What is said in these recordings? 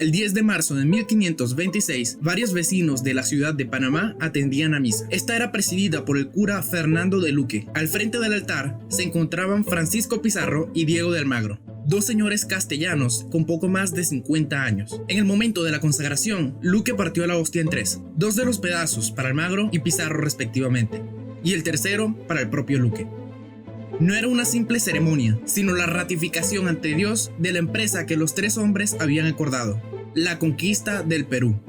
El 10 de marzo de 1526, varios vecinos de la ciudad de Panamá atendían a misa. Esta era presidida por el cura Fernando de Luque. Al frente del altar se encontraban Francisco Pizarro y Diego de Almagro, dos señores castellanos con poco más de 50 años. En el momento de la consagración, Luque partió la hostia en tres, dos de los pedazos para Almagro y Pizarro respectivamente, y el tercero para el propio Luque. No era una simple ceremonia, sino la ratificación ante Dios de la empresa que los tres hombres habían acordado, la conquista del Perú.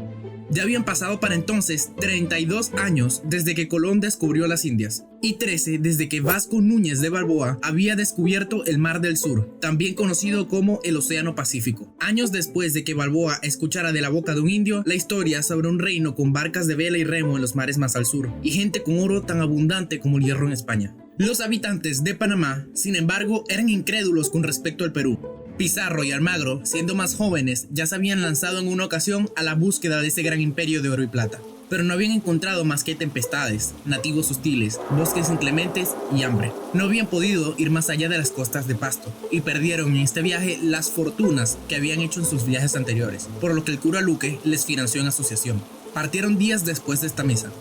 Ya habían pasado para entonces 32 años desde que Colón descubrió las Indias y 13 desde que Vasco Núñez de Balboa había descubierto el Mar del Sur, también conocido como el Océano Pacífico. Años después de que Balboa escuchara de la boca de un indio la historia sobre un reino con barcas de vela y remo en los mares más al sur y gente con oro tan abundante como el hierro en España. Los habitantes de Panamá, sin embargo, eran incrédulos con respecto al Perú. Pizarro y Almagro, siendo más jóvenes, ya se habían lanzado en una ocasión a la búsqueda de ese gran imperio de oro y plata, pero no habían encontrado más que tempestades, nativos hostiles, bosques inclementes y hambre. No habían podido ir más allá de las costas de Pasto y perdieron en este viaje las fortunas que habían hecho en sus viajes anteriores, por lo que el cura Luque les financió en asociación. Partieron días después de esta misa.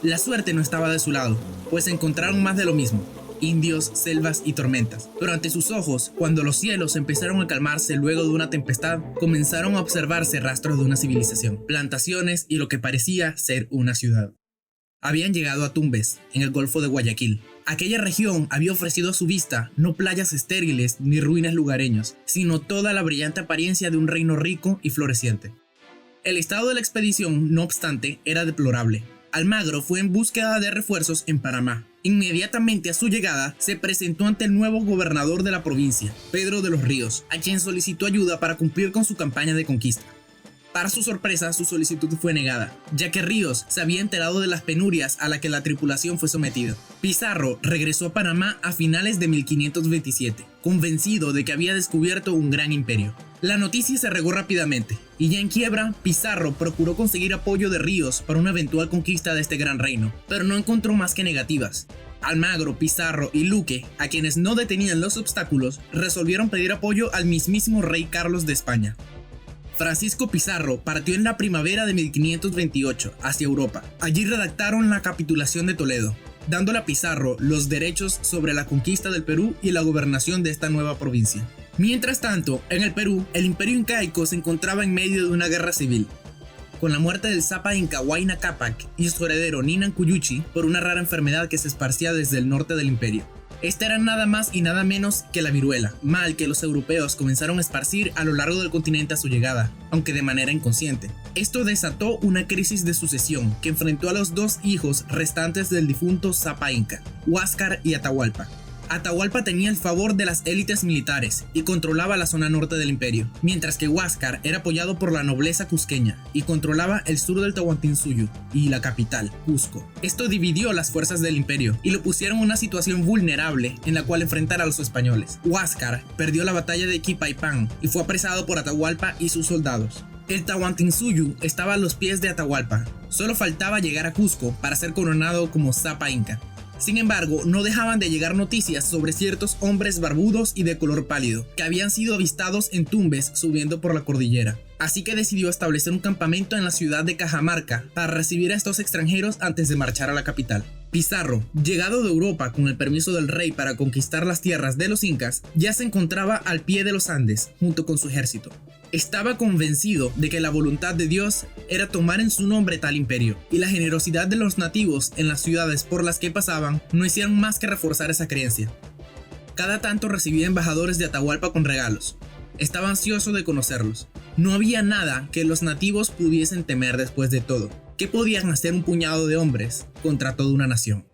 La suerte no estaba de su lado, pues encontraron más de lo mismo: indios, selvas y tormentas. Pero ante sus ojos, cuando los cielos empezaron a calmarse luego de una tempestad, comenzaron a observarse rastros de una civilización, plantaciones y lo que parecía ser una ciudad. Habían llegado a Tumbes, en el Golfo de Guayaquil. Aquella región había ofrecido a su vista no playas estériles ni ruinas lugareñas, sino toda la brillante apariencia de un reino rico y floreciente. El estado de la expedición, no obstante, era deplorable. Almagro fue en búsqueda de refuerzos en Panamá. Inmediatamente a su llegada, se presentó ante el nuevo gobernador de la provincia, Pedro de los Ríos, a quien solicitó ayuda para cumplir con su campaña de conquista. Para su sorpresa, su solicitud fue negada, ya que Ríos se había enterado de las penurias a las que la tripulación fue sometida. Pizarro regresó a Panamá a finales de 1527, convencido de que había descubierto un gran imperio. La noticia se regó rápidamente, y ya en quiebra, Pizarro procuró conseguir apoyo de Ríos para una eventual conquista de este gran reino, pero no encontró más que negativas. Almagro, Pizarro y Luque, a quienes no detenían los obstáculos, resolvieron pedir apoyo al mismísimo rey Carlos de España. Francisco Pizarro partió en la primavera de 1528 hacia Europa. Allí redactaron la capitulación de Toledo, dándole a Pizarro los derechos sobre la conquista del Perú y la gobernación de esta nueva provincia. Mientras tanto, en el Perú, el imperio incaico se encontraba en medio de una guerra civil, con la muerte del Zapa inca Huayna Cápac y su heredero Ninan Cuyuchi por una rara enfermedad que se esparcía desde el norte del imperio. Esta era nada más y nada menos que la viruela, mal que los europeos comenzaron a esparcir a lo largo del continente a su llegada, aunque de manera inconsciente. Esto desató una crisis de sucesión que enfrentó a los dos hijos restantes del difunto Zapa inca, Huáscar y Atahualpa. Atahualpa tenía el favor de las élites militares y controlaba la zona norte del imperio, mientras que Huáscar era apoyado por la nobleza cusqueña y controlaba el sur del Tahuantinsuyo y la capital, Cusco. Esto dividió las fuerzas del imperio y lo pusieron en una situación vulnerable en la cual enfrentar a los españoles. Huáscar perdió la batalla de Quipaypán y fue apresado por Atahualpa y sus soldados. El Tahuantinsuyo estaba a los pies de Atahualpa, solo faltaba llegar a Cusco para ser coronado como Zapa inca. Sin embargo, no dejaban de llegar noticias sobre ciertos hombres barbudos y de color pálido, que habían sido avistados en Tumbes subiendo por la cordillera. Así que decidió establecer un campamento en la ciudad de Cajamarca para recibir a estos extranjeros antes de marchar a la capital. Pizarro, llegado de Europa con el permiso del rey para conquistar las tierras de los incas, ya se encontraba al pie de los Andes junto con su ejército. Estaba convencido de que la voluntad de Dios era tomar en su nombre tal imperio, y la generosidad de los nativos en las ciudades por las que pasaban no hicieron más que reforzar esa creencia. Cada tanto recibía embajadores de Atahualpa con regalos. Estaba ansioso de conocerlos. No había nada que los nativos pudiesen temer después de todo. ¿Qué podían hacer un puñado de hombres contra toda una nación?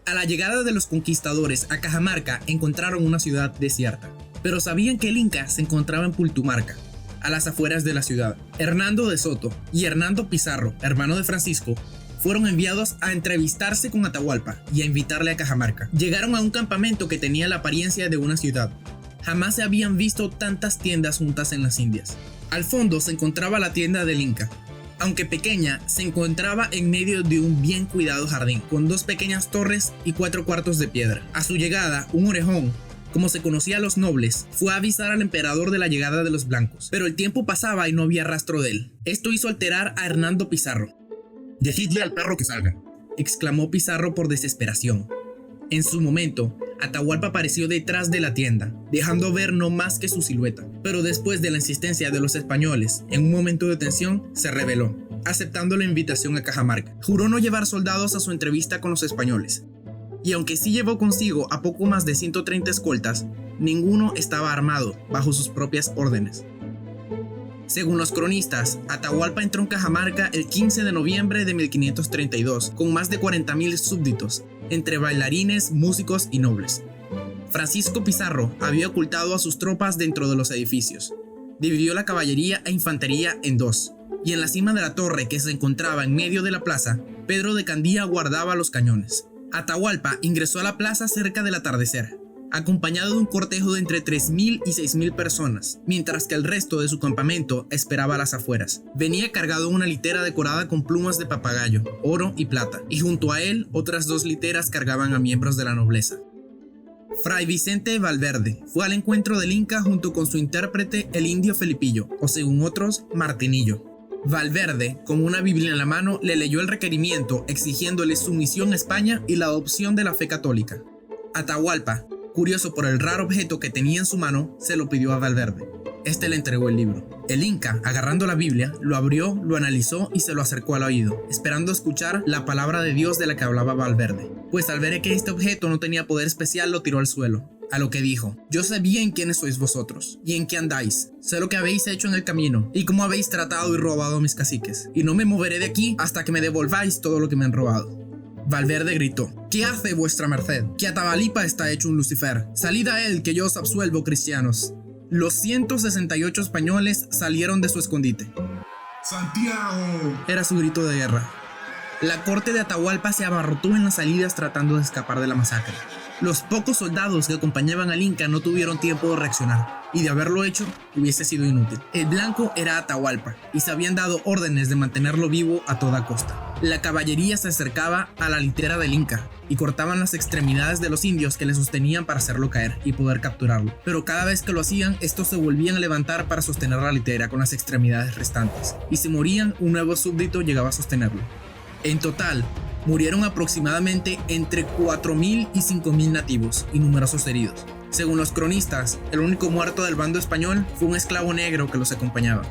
A la llegada de los conquistadores a Cajamarca encontraron una ciudad desierta, pero sabían que el Inca se encontraba en Pultumarca, a las afueras de la ciudad. Hernando de Soto y Hernando Pizarro, hermano de Francisco, fueron enviados a entrevistarse con Atahualpa y a invitarle a Cajamarca. Llegaron a un campamento que tenía la apariencia de una ciudad. Jamás se habían visto tantas tiendas juntas en las Indias. Al fondo se encontraba la tienda del Inca. Aunque pequeña, se encontraba en medio de un bien cuidado jardín, con 2 pequeñas torres y 4 cuartos de piedra. A su llegada, un orejón, como se conocía a los nobles, fue a avisar al emperador de la llegada de los blancos, pero el tiempo pasaba y no había rastro de él. Esto hizo alterar a Hernando Pizarro. «Decidle al perro que salga», exclamó Pizarro por desesperación. En su momento, Atahualpa apareció detrás de la tienda, dejando ver no más que su silueta, pero después de la insistencia de los españoles, en un momento de tensión, se rebeló, aceptando la invitación a Cajamarca. Juró no llevar soldados a su entrevista con los españoles, y aunque sí llevó consigo a poco más de 130 escoltas, ninguno estaba armado bajo sus propias órdenes. Según los cronistas, Atahualpa entró en Cajamarca el 15 de noviembre de 1532, con más de 40,000 súbditos, entre bailarines, músicos y nobles. Francisco Pizarro había ocultado a sus tropas dentro de los edificios. Dividió la caballería e infantería en dos, y en la cima de la torre que se encontraba en medio de la plaza, Pedro de Candía guardaba los cañones. Atahualpa ingresó a la plaza cerca del atardecer, acompañado de un cortejo de entre 3,000 y 6,000 personas, mientras que el resto de su campamento esperaba a las afueras. Venía cargado en una litera decorada con plumas de papagayo, oro y plata, y junto a él otras 2 literas cargaban a miembros de la nobleza. Fray Vicente Valverde fue al encuentro del Inca junto con su intérprete el indio Felipillo, o según otros, Martinillo. Valverde, con una Biblia en la mano, le leyó el requerimiento exigiéndole sumisión a España y la adopción de la fe católica. Atahualpa, curioso por el raro objeto que tenía en su mano, se lo pidió a Valverde. Este le entregó el libro. El Inca, agarrando la Biblia, lo abrió, lo analizó y se lo acercó al oído, esperando escuchar la palabra de Dios de la que hablaba Valverde. Pues al ver que este objeto no tenía poder especial, lo tiró al suelo. A lo que dijo: «Yo sé bien quiénes sois vosotros, y en qué andáis. Sé lo que habéis hecho en el camino, y cómo habéis tratado y robado a mis caciques. Y no me moveré de aquí hasta que me devolváis todo lo que me han robado». Valverde gritó: «¿Qué hace vuestra merced? Que Atabalipa está hecho un Lucifer. Salid a él, que yo os absuelvo, cristianos». Los 168 españoles salieron de su escondite. «¡Santiago!» era su grito de guerra. La corte de Atahualpa se abarrotó en las salidas tratando de escapar de la masacre. Los pocos soldados que acompañaban al Inca no tuvieron tiempo de reaccionar, y de haberlo hecho, hubiese sido inútil. El blanco era Atahualpa, y se habían dado órdenes de mantenerlo vivo a toda costa. La caballería se acercaba a la litera del Inca, y cortaban las extremidades de los indios que le sostenían para hacerlo caer y poder capturarlo. Pero cada vez que lo hacían, estos se volvían a levantar para sostener la litera con las extremidades restantes, y si morían, un nuevo súbdito llegaba a sostenerlo. En total, murieron aproximadamente entre 4,000 y 5,000 nativos y numerosos heridos. Según los cronistas, el único muerto del bando español fue un esclavo negro que los acompañaba.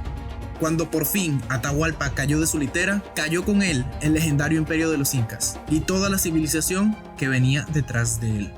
Cuando por fin Atahualpa cayó de su litera, cayó con él el legendario imperio de los incas y toda la civilización que venía detrás de él.